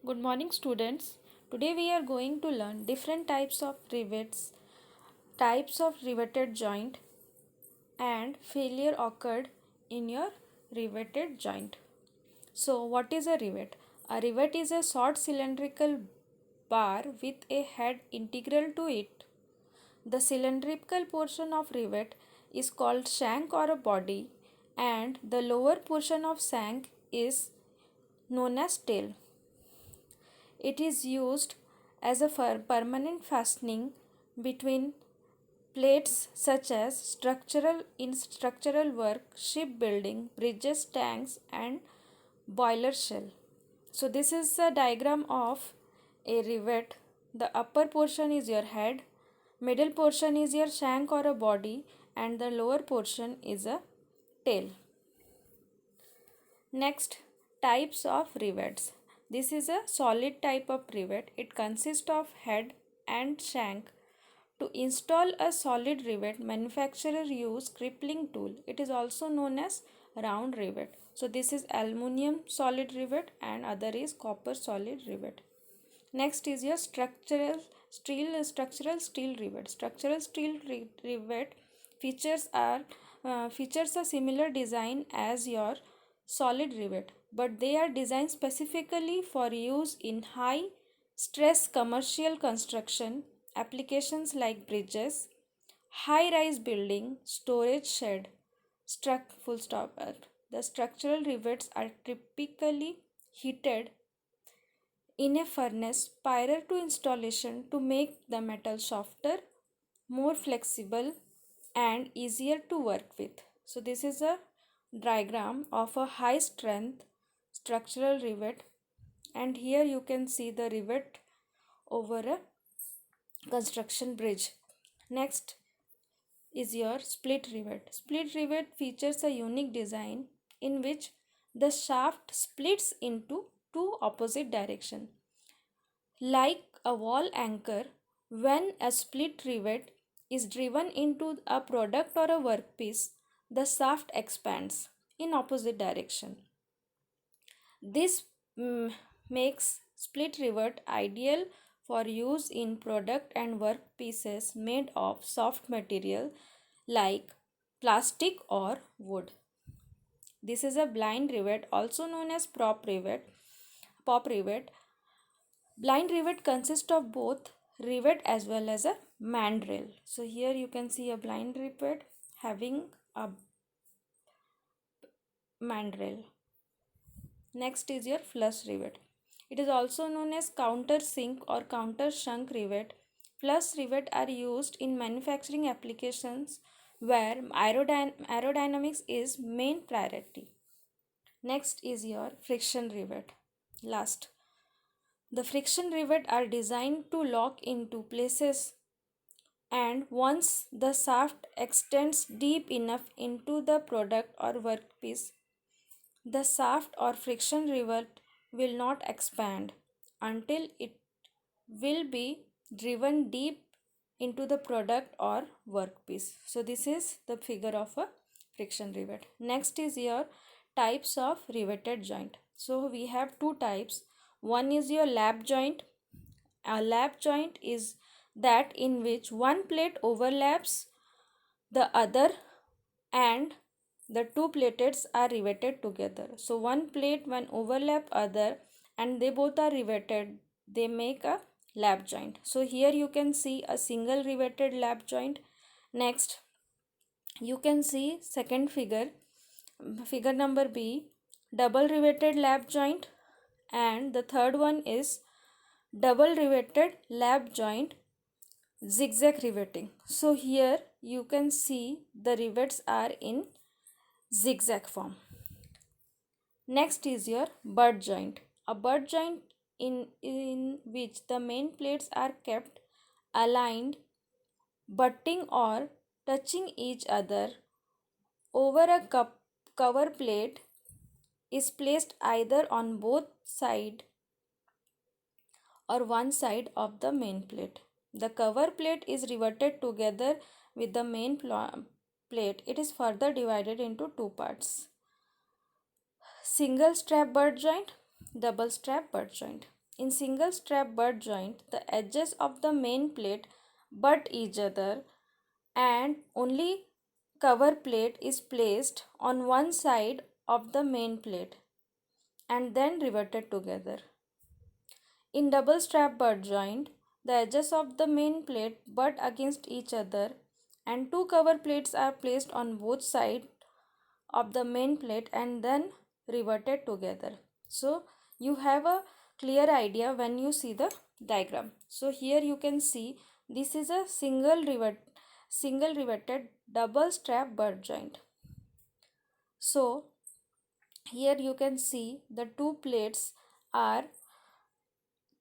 Good morning, students. Today we are going to learn different types of rivets, types of riveted joint, and failure occurred in your riveted joint. So, what is a rivet? A rivet is a short cylindrical bar with a head integral to it. The cylindrical portion of rivet is called shank or a body, and the lower portion of shank is known as tail. It is used as a permanent fastening between plates such as structural work, shipbuilding, bridges, tanks, and boiler shell. So this is a diagram of a rivet. The upper portion is your head, middle portion is your shank or a body, and the lower portion is a tail. Next, types of rivets. This is a solid type of rivet. It consists of head and shank. To install a solid rivet, manufacturer use crippling tool. It is also known as round rivet. So this is aluminium solid rivet and other is copper solid rivet. Next is your structural steel rivet. Structural steel rivet features a similar design as your solid rivet, but they are designed specifically for use in high stress commercial construction applications like bridges, high rise building, storage shed. The structural rivets are typically heated in a furnace prior to installation to make the metal softer, more flexible, and easier to work with. So this is a diagram of a high strength structural rivet, and here you can see the rivet over a construction bridge. Next is your split rivet. Split rivet features a unique design in which the shaft splits into two opposite directions. Like a wall anchor, when a split rivet is driven into a product or a workpiece, the shaft expands in opposite direction. This makes split rivet ideal for use in product and workpieces made of soft material like plastic or wood. This is a blind rivet, also known as Pop rivet. Blind rivet consists of both rivet as well as a mandrel. So here you can see a blind rivet having a mandrel. Next is your flush rivet. It is also known as countersink or countersunk rivet. Flush rivet are used in manufacturing applications where aerodynamics is main priority. Next is your friction rivet. Last, the friction rivet are designed to lock into places, and once the shaft extends deep enough into the product or workpiece, the shaft or friction rivet will not expand until it will be driven deep into the product or workpiece. So this is the figure of a friction rivet. Next is your types of riveted joint. So we have two types. One is your lap joint. A lap joint is that in which one plate overlaps the other and the two plates are riveted together. So one plate when overlap other and they both are riveted, they make a lap joint. So here you can see a single riveted lap joint. Next you can see second figure number B, double riveted lap joint, and the third one is double riveted lap joint zigzag riveting. So here you can see the rivets are in zigzag form. Next is your butt joint. A butt joint in which the main plates are kept aligned, butting or touching each other over a cover plate is placed either on both sides or one side of the main plate. The cover plate is riveted together with the main plate. It is further divided into two parts: single strap butt joint, double strap butt joint. In single strap butt joint, the edges of the main plate butt each other and only cover plate is placed on one side of the main plate and then riveted together. In double strap butt joint, the edges of the main plate butt against each other and two cover plates are placed on both sides of the main plate and then riveted together. So you have a clear idea when you see the diagram. So here you can see this is a single riveted double strap butt joint. So here you can see the two plates are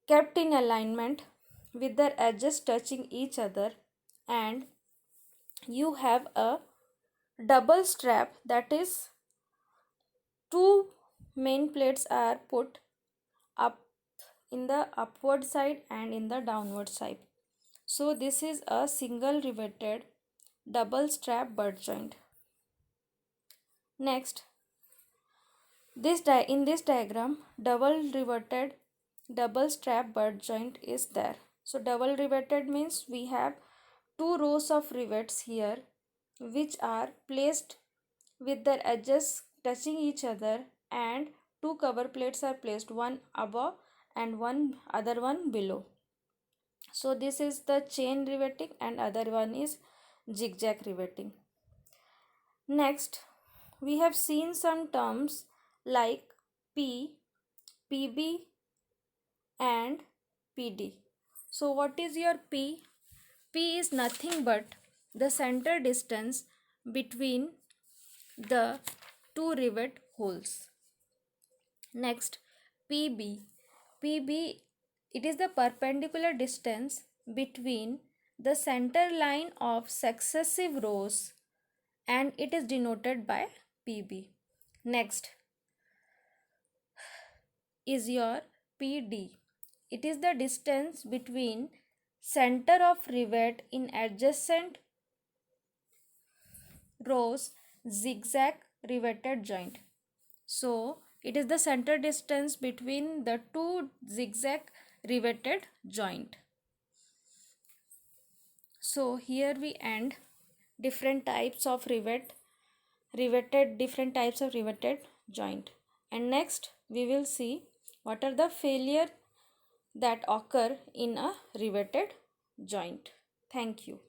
kept in alignment with their edges touching each other, and you have a double strap, that is two main plates are put up in the upward side and in the downward side. So this is a single riveted double strap butt joint. Next, in this diagram, double riveted double strap butt joint is there. So double riveted means we have two rows of rivets here which are placed with their edges touching each other, and two cover plates are placed, one above and one other one below. So this is the chain riveting and other one is zigzag riveting. Next, we have seen some terms like P, PB and PD. So what is your P? P is nothing but the center distance between the two rivet holes. Next, PB. PB, it is the perpendicular distance between the center line of successive rows and it is denoted by PB. Next is your PD. It is the distance between center of rivet in adjacent rows zigzag riveted joint. So it is the center distance between the two zigzag riveted joint. So here we end different types of different types of riveted joint. And next we will see what are the failure that occur in a riveted joint. Thank you.